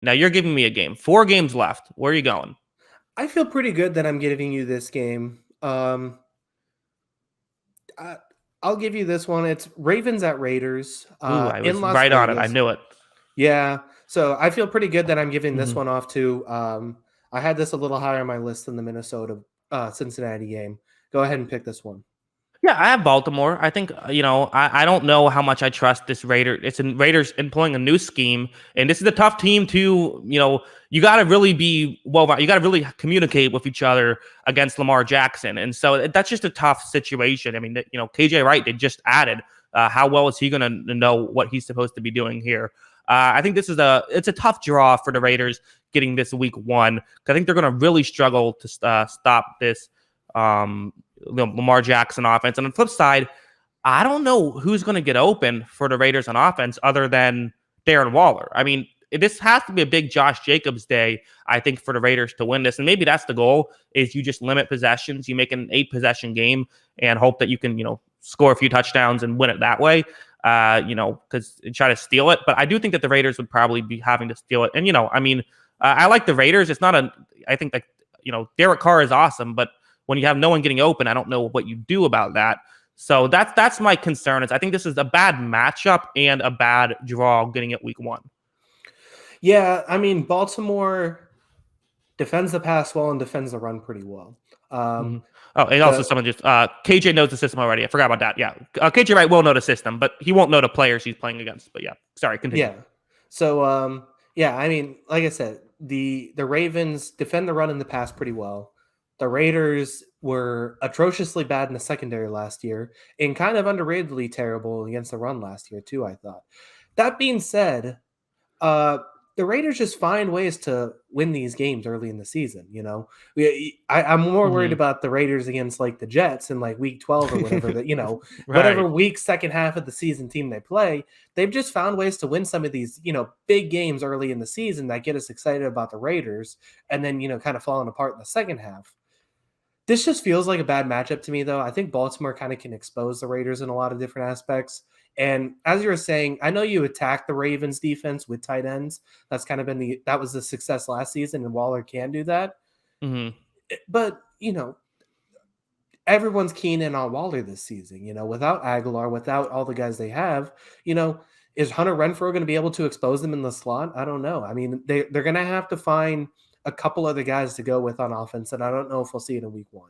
Now you're giving me a game. 4 games left. Where are you going? I feel pretty good that I'm giving you this game. I, I'll give you this one. It's Ravens at Raiders Ooh, I in was Las right on it. I Vegas. knew it. Yeah, so I feel pretty good that I'm giving this Mhm. one off too. I had this a little higher on my list than the Minnesota Cincinnati game. Go ahead and pick this one. Yeah, I have Baltimore. I think I don't know how much I trust this Raider. It's in Raiders employing a new scheme, and this is a tough team to you got to really be you got to really communicate with each other against Lamar Jackson, and so that's just a tough situation. I mean, KJ Wright they just added. How well is he going to know what he's supposed to be doing here? I think it's a tough draw for the Raiders getting this week 1. I think they're going to really struggle to stop this. Lamar Jackson offense. And on the flip side, I don't know who's going to get open for the Raiders on offense other than Darren Waller. I mean, this has to be a big Josh Jacobs day, I think, for the Raiders to win this. And maybe that's the goal: is you just limit possessions, you make an 8-possession game, and hope that you can, score a few touchdowns and win it that way. Because try to steal it. But I do think that the Raiders would probably be having to steal it. And I mean, I like the Raiders. It's not a. I think that Derek Carr is awesome, but when you have no one getting open, I don't know what you do about that. So that's my concern. Is I think this is a bad matchup and a bad draw getting it week 1. Yeah, I mean Baltimore defends the pass well and defends the run pretty well. Mm-hmm. Um, Oh, and also the someone just KJ knows the system already. I forgot about that. Yeah, KJ Wright will know the system, but he won't know the players he's playing against. But yeah, sorry, continue. Yeah. So yeah, I mean, like I said, the Ravens defend the run in the pass pretty well. The Raiders were atrociously bad in the secondary last year and kind of underratedly terrible against the run last year too, I thought. That being said, uh, the Raiders just find ways to win these games early in the season. I'm more worried Mm-hmm. about the Raiders against like the Jets in like week 12 or whatever that, whatever Right. week, second half of the season team they play. They've just found ways to win some of these, big games early in the season that get us excited about the Raiders and then, kind of falling apart in the second half. This just feels like a bad matchup to me, though. I think Baltimore kind of can expose the Raiders in a lot of different aspects. And as you were saying, I know you attack the Ravens defense with tight ends. That's kind of been that was the success last season, and Waller can do that. Mm-hmm. But, everyone's keen in on Waller this season, without Aguilar, without all the guys they have, is Hunter Renfrow going to be able to expose them in the slot? I don't know. I mean, they're going to have to find a couple other guys to go with on offense, and I don't know if we'll see it in week 1.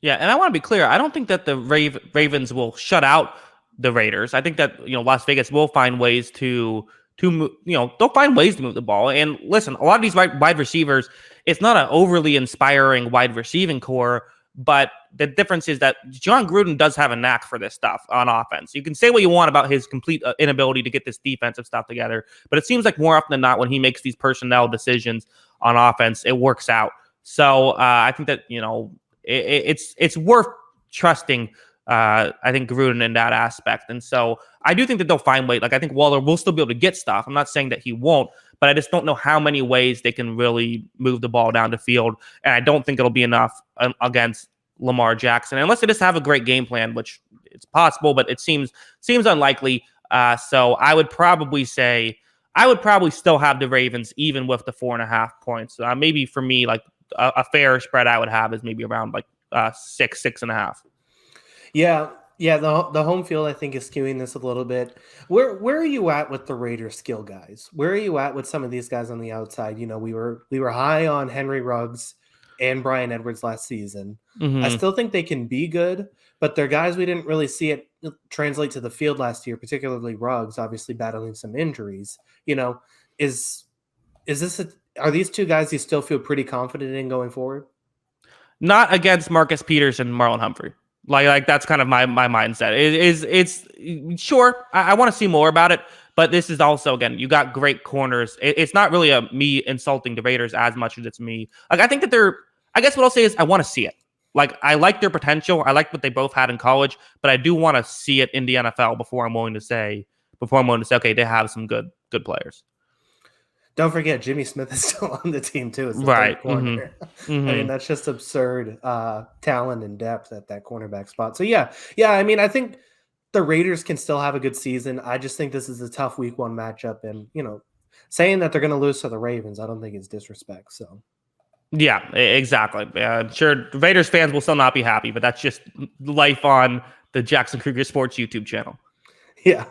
Yeah, and I want to be clear. I don't think that the Ravens will shut out the Raiders. I think that Las Vegas will find ways they'll find ways to move the ball. And listen, a lot of these wide receivers, it's not an overly inspiring wide receiving core, but the difference is that John Gruden does have a knack for this stuff on offense. You can say what you want about his complete inability to get this defensive stuff together, but it seems like more often than not, when he makes these personnel decisions on offense, it works out. So I think that it's worth trusting. I think Gruden in that aspect, and so I do think that they'll find ways. Like I think Waller will still be able to get stuff. I'm not saying that he won't, but I just don't know how many ways they can really move the ball down the field, and I don't think it'll be enough against Lamar Jackson unless they just have a great game plan, which it's possible, but it seems unlikely. So I would probably still have the Ravens even with the 4.5 points. Maybe for me, like a fair spread I would have is maybe around like 6.5. Yeah, yeah. The home field I think is skewing this a little bit. Where are you at with the Raiders skill guys? Where are you at with some of these guys on the outside? We were high on Henry Ruggs and Brian Edwards last season. I Mm-hmm. still think they can be good, but they're guys we didn't really see it translate to the field last year, particularly Ruggs, obviously battling some injuries. Is are these two guys you still feel pretty confident in going forward? Not against Marcus Peters and Marlon Humphrey. Like that's kind of my mindset. It's sure I want to see more about it, but this is also again you got great corners. It's not really a me insulting the Raiders as much as it's me. Like I think that they're. I guess what I'll say is I want to see it. Like I like their potential. I like what they both had in college, but I do want to see it in the NFL before I'm willing to say okay they have some good players. Don't forget, Jimmy Smith is still on the team too. It's the Right. third Mm-hmm. corner. I mean, Mm-hmm. that's just absurd talent and depth at that cornerback spot. So yeah. I mean, I think the Raiders can still have a good season. I just think this is a tough Week 1 matchup, and Saying that they're going to lose to the Ravens, I don't think is disrespect. So Yeah, exactly. I'm sure Raiders fans will still not be happy, but that's just life on the Jackson Kruger Sports YouTube channel. yeah.